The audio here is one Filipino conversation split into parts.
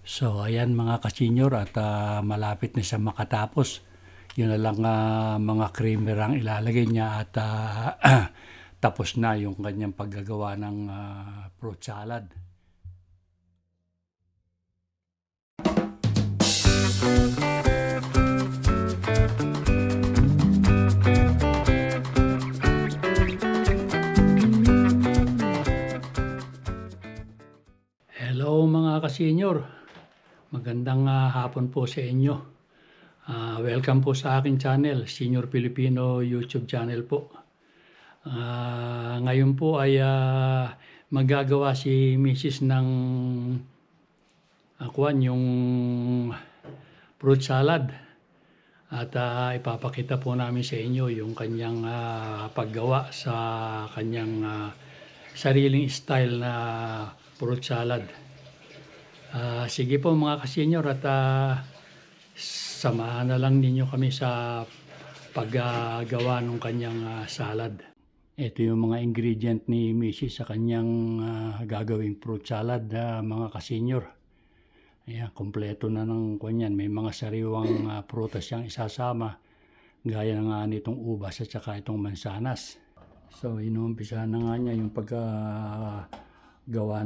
So ayan mga ka-senior at malapit na siya makatapos. Yun na lang mga creamer ang ilalagay niya at tapos na yung kanyang paggagawa ng fruit salad. Hello mga ka-senior. Magandang hapon po sa inyo. Welcome po sa aking channel, Senior Filipino YouTube channel po. Ngayon po ay magagawa si Mrs. ng yung fruit salad. At ipapakita po namin sa inyo yung kanyang paggawa sa kanyang sariling style na fruit salad. Sige po mga ka-senior at samahan na lang ninyo kami sa paggawa ng kanyang salad. Ito yung mga ingredient ni Mrs. sa kanyang gagawing fruit salad, mga ka-senior. Ayan, kompleto na ng kanyan. May mga sariwang prutas siyang isasama. Gaya na nga nitong ubas at saka itong mansanas. So, inuumpisa na nga niya yung paggawa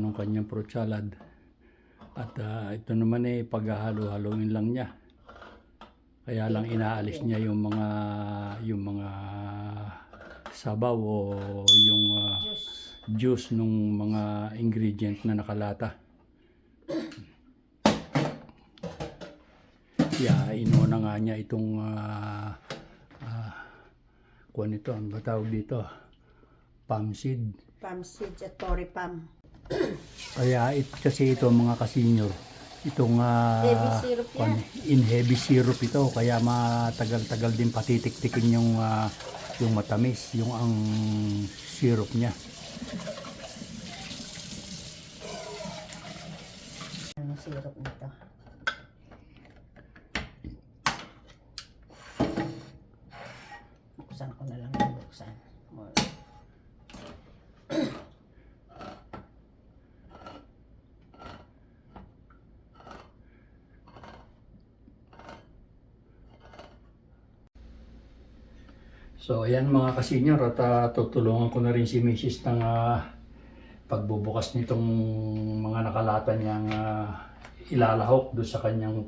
ng kanyang fruit salad. At ito naman paghahalo-haloin lang niya. Kaya lang inaalis niya yung mga sabaw o yung juice ng mga ingredient na nakalata. Inuna nga niya itong ito, ano ba tawag dito? Palm seed at Toripam. Kaya kasi ito mga ka-senior, itong Heavy syrup yan. in heavy syrup ito, kaya matagal-tagal din patitik-tikin yung matamis, yung ang syrup niya. Ano syrup nito? Buksan ko na lang yung buksan. So ayan mga ka-senior at tutulungan ko na rin si Mrs. ng pagbubukas nitong mga nakalata niyang ilalahok doon sa kanyang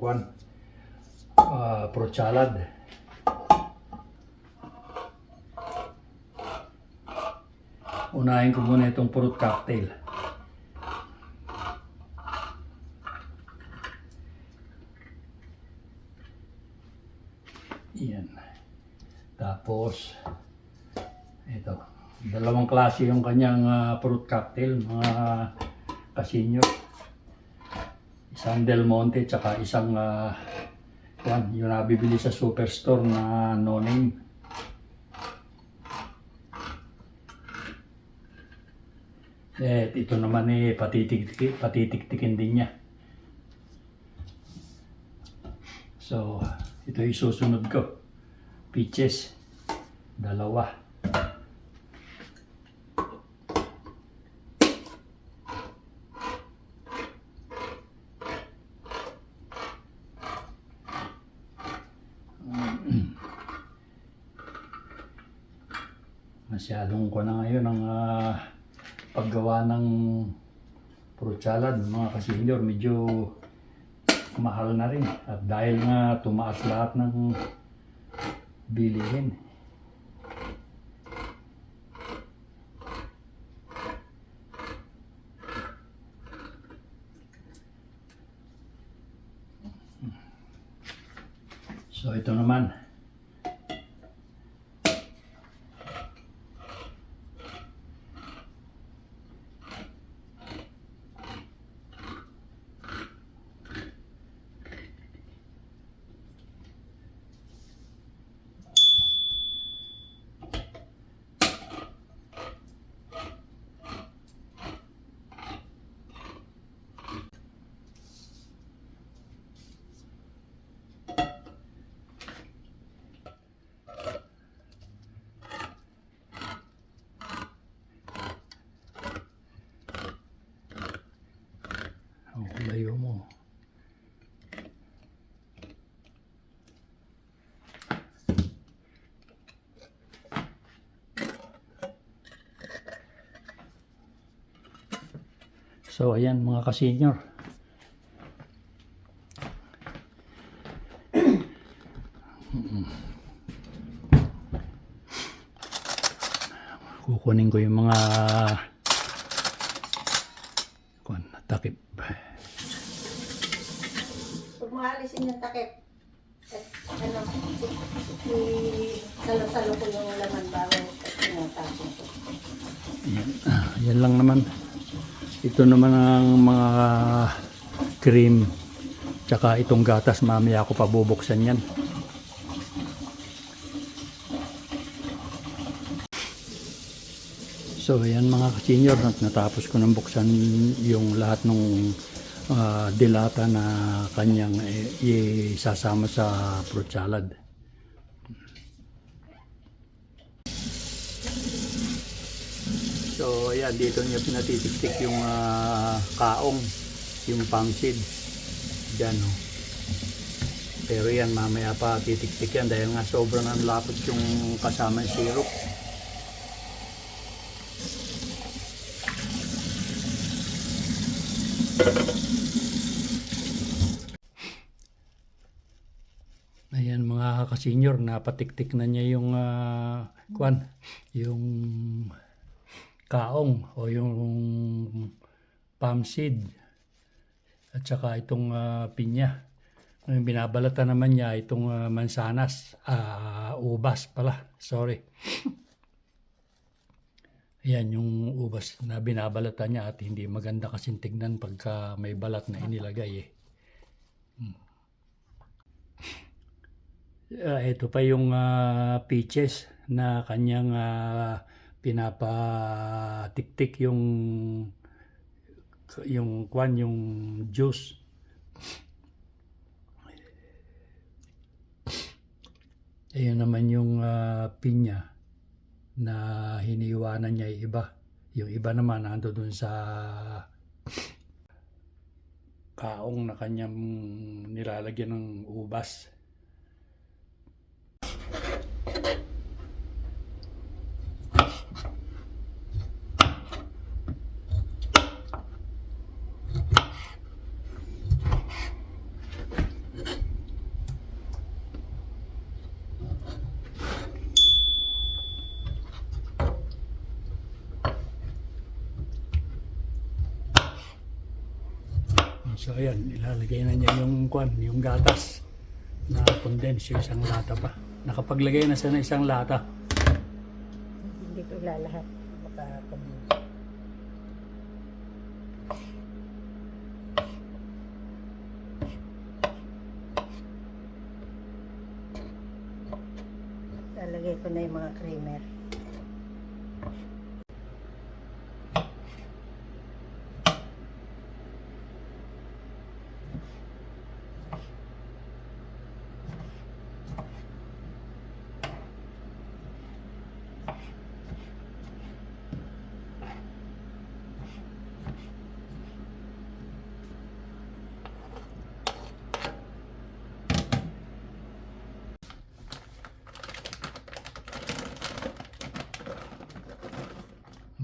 fruit salad. Unahin ko muna itong fruit cocktail. Yan. Tapos, ito. Dalawang klase yung kanyang fruit cocktail, mga ka-senior. Isang Del Monte, tsaka isang yung nabibili sa superstore na no name. Ito naman patitik-tikin din niya. So, ito yung susunod ko. Peaches, dalawa. Masyadong ko na ngayon ang paggawa ng fruit salad, mga ka-senior, medyo mahal na rin. At dahil nga tumaas lahat ng bilihin. So ito naman. So ayan mga ka-senior. Kukunin ko yung mga takip. Pag maalisin yung takip, at ano, salo-salo ko yung laman bago tinatapon ko. Yan, yan lang naman. Ito naman ang mga cream tsaka itong gatas, mamaya ako pabubuksan yan. So ayan mga ka-senior, natapos ko nang buksan yung lahat ng dilata na kanyang isasama sa fruit salad. So ayan, dito niya pinatitiktik yung kaong, yung palm seed. Diyan, no? Pero yan, mamaya pa titiktik yan dahil nga sobrang ang lapot yung kasama yung syrup. Ayan mga ka-senior, napatiktik na niya yung yung kaong o yung palm seed at saka itong pinya. Ang binabalatan naman niya itong mansanas, ubas pala, sorry. Ayan yung ubas na binabalatan niya at hindi maganda kasing tignan pagka may balat na inilagay eh. Ito pa yung peaches na kanyang pinapatiktik yung juice. Ayun naman yung pinya na hiniwanan niya yung iba. Yung iba naman nando dun sa kaong na kanyang nilalagyan ng ubas. So ayan, ilalagay na niya yung gatas na condense yung isang lata pa. Nakapaglagay na siya ng isang lata. Hindi ko ilalahat. Baka lalagay ko na yung mga creamer.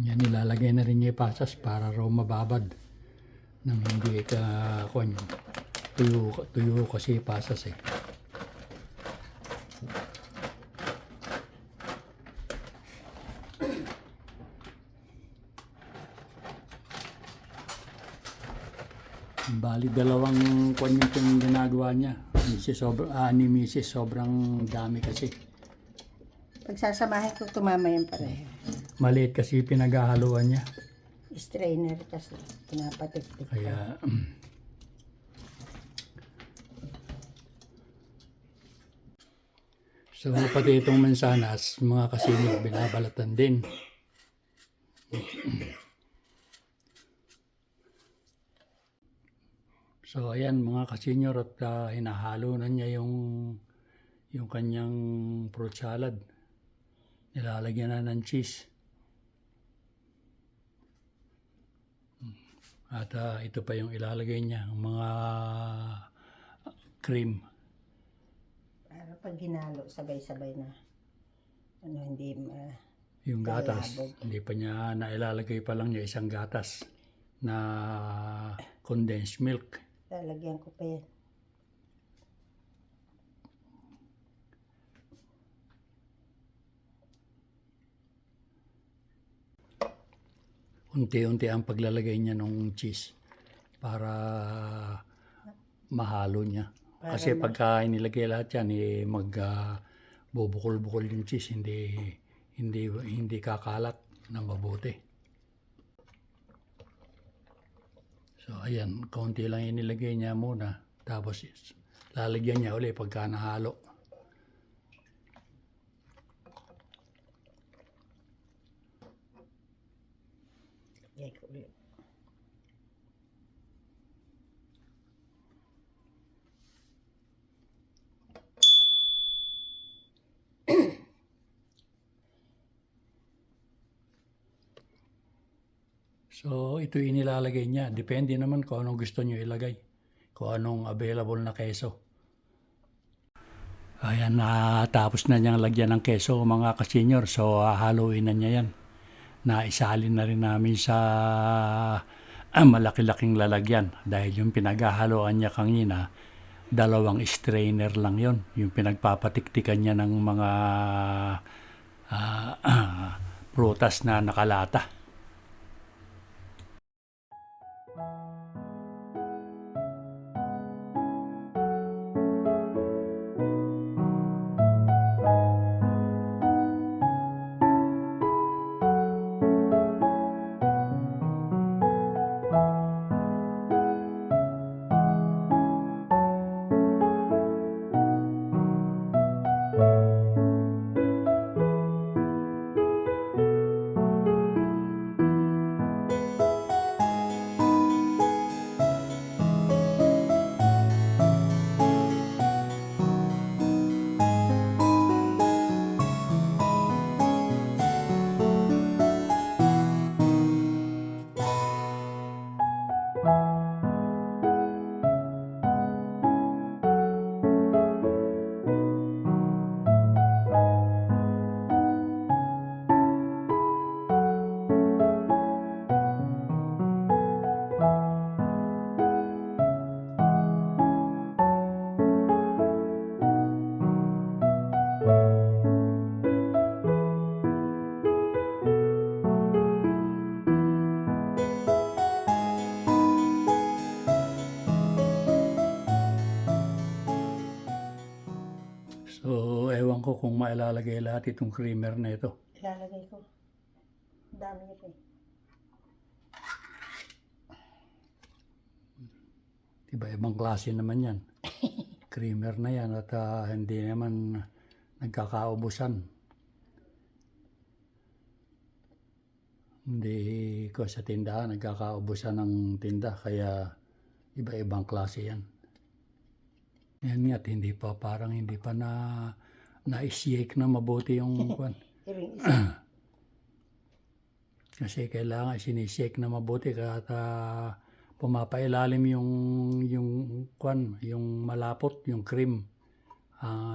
Yan, nilalagay na rin niya yung pasas para raw mababad nang hindi tuyo kasi pasas eh. Bali dalawang yung ginagawa niya. Ni Mrs. sobrang dami kasi. Pagsasamahin ko, tumama yan pareho. Maliit kasi pinaghahaluan niya. Strainer kasi, pinapatiktik. Kaya so pati itong mansanas, mga kasinyo, binabalatan din. So ayan mga kasinyor, at hinahalo na niya yung kanyang fruit salad. Nilalagyan na ng cheese. At ito pa yung ilalagay niya, ang mga cream. Para pag ginalo, sabay-sabay na. Yung gatas, hindi pa niya nailalagay pa lang niya isang gatas. na condensed milk. Lalagyan ko pa yan. Unti-unti ang paglalagay niya ng cheese para mahalo niya. Para Kasi pagka inilagay lahat yan, bubukol-bukol yung cheese, hindi kakalat na mabuti. So ayan, kaunti lang inilagay niya muna, tapos lalagyan niya ulit pagka nahalo. Lagyan ko ulit. So ito inilalagay niya. Depende naman kung anong gusto niyo ilagay. Kung anong available na keso. Ayan, tapos na niyang lagyan ng keso mga kasenyor. So haluin na niya yan. Naisalin na rin namin sa malaki-laking lalagyan. Dahil yung pinaghahaluan niya kanina, 2 strainer lang yon. Yung pinagpapatiktikan niya ng mga prutas na nakalata. So, ewan ko kung mailalagay lahat itong creamer na ito. Ilalagay ko. Dami nito eh. Iba-ibang klase naman yan. Creamer na yan at hindi naman nagkakaubusan. Hindi ko sa tindahan nagkakaubusan ng tinda kaya iba-ibang klase yan. Yan nga't parang hindi pa na-shake na mabuti yung kwan. Kasi kailangan sinishake na mabuti at pumapailalim yung kwan, yung malapot, yung cream.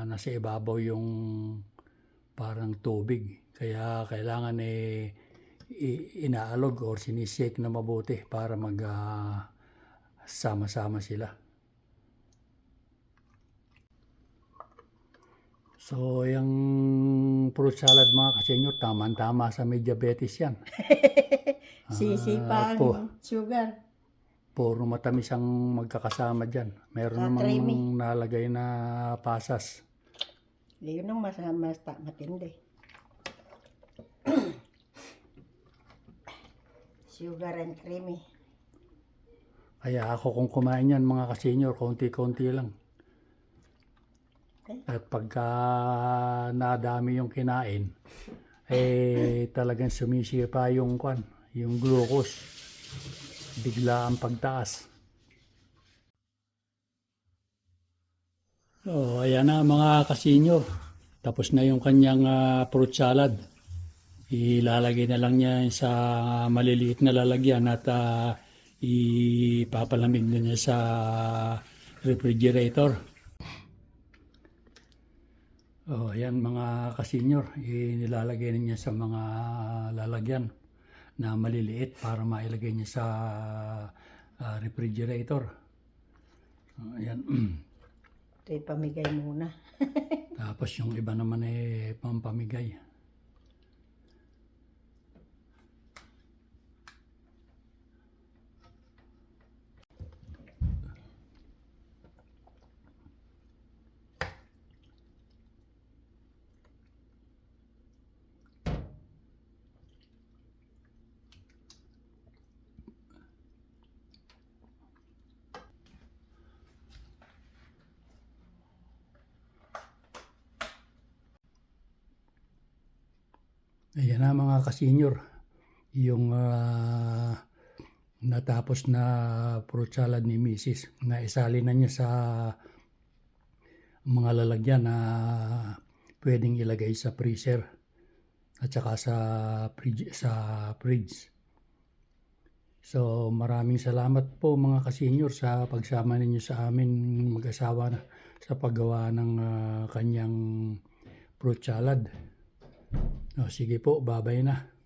Nasa ibabaw yung parang tubig. Kaya kailangan inaalog or sinishake na mabuti para sama-sama sila. So, yung fruit salad mga kasenyor, tama-tama sa may diabetes yan. Sisipa ang sugar. Puro matamis ang magkakasama dyan. Meron namang nalagay na pasas. Yun ang mas matindi. Sugar and creamy. Kaya ako kung kumain yan mga kasenyor, konti-konti lang. At pagka nadami yung kinain, talagang sumisipa yung glucose. Bigla ang pagtaas. So, ayan na mga kasenyor. Tapos na yung kanyang fruit salad. Ilalagay na lang niya sa maliliit na lalagyan at ipapalamig na niya sa refrigerator. Ayan mga kasenyor, nilalagay niya sa mga lalagyan. na maliliit para mailagay niya sa refrigerator. Ayan. Ito yung pamigay muna. Tapos yung iba naman pampamigay. Ayan na mga kasenyor, yung natapos na fruit salad ni Mrs. na isali na niya sa mga lalagyan na pwedeng ilagay sa freezer at saka sa fridge. So maraming salamat po mga kasenyor sa pagsama ninyo sa amin mag-asawa na sa paggawa ng kanyang fruit salad. Sige po, babay na.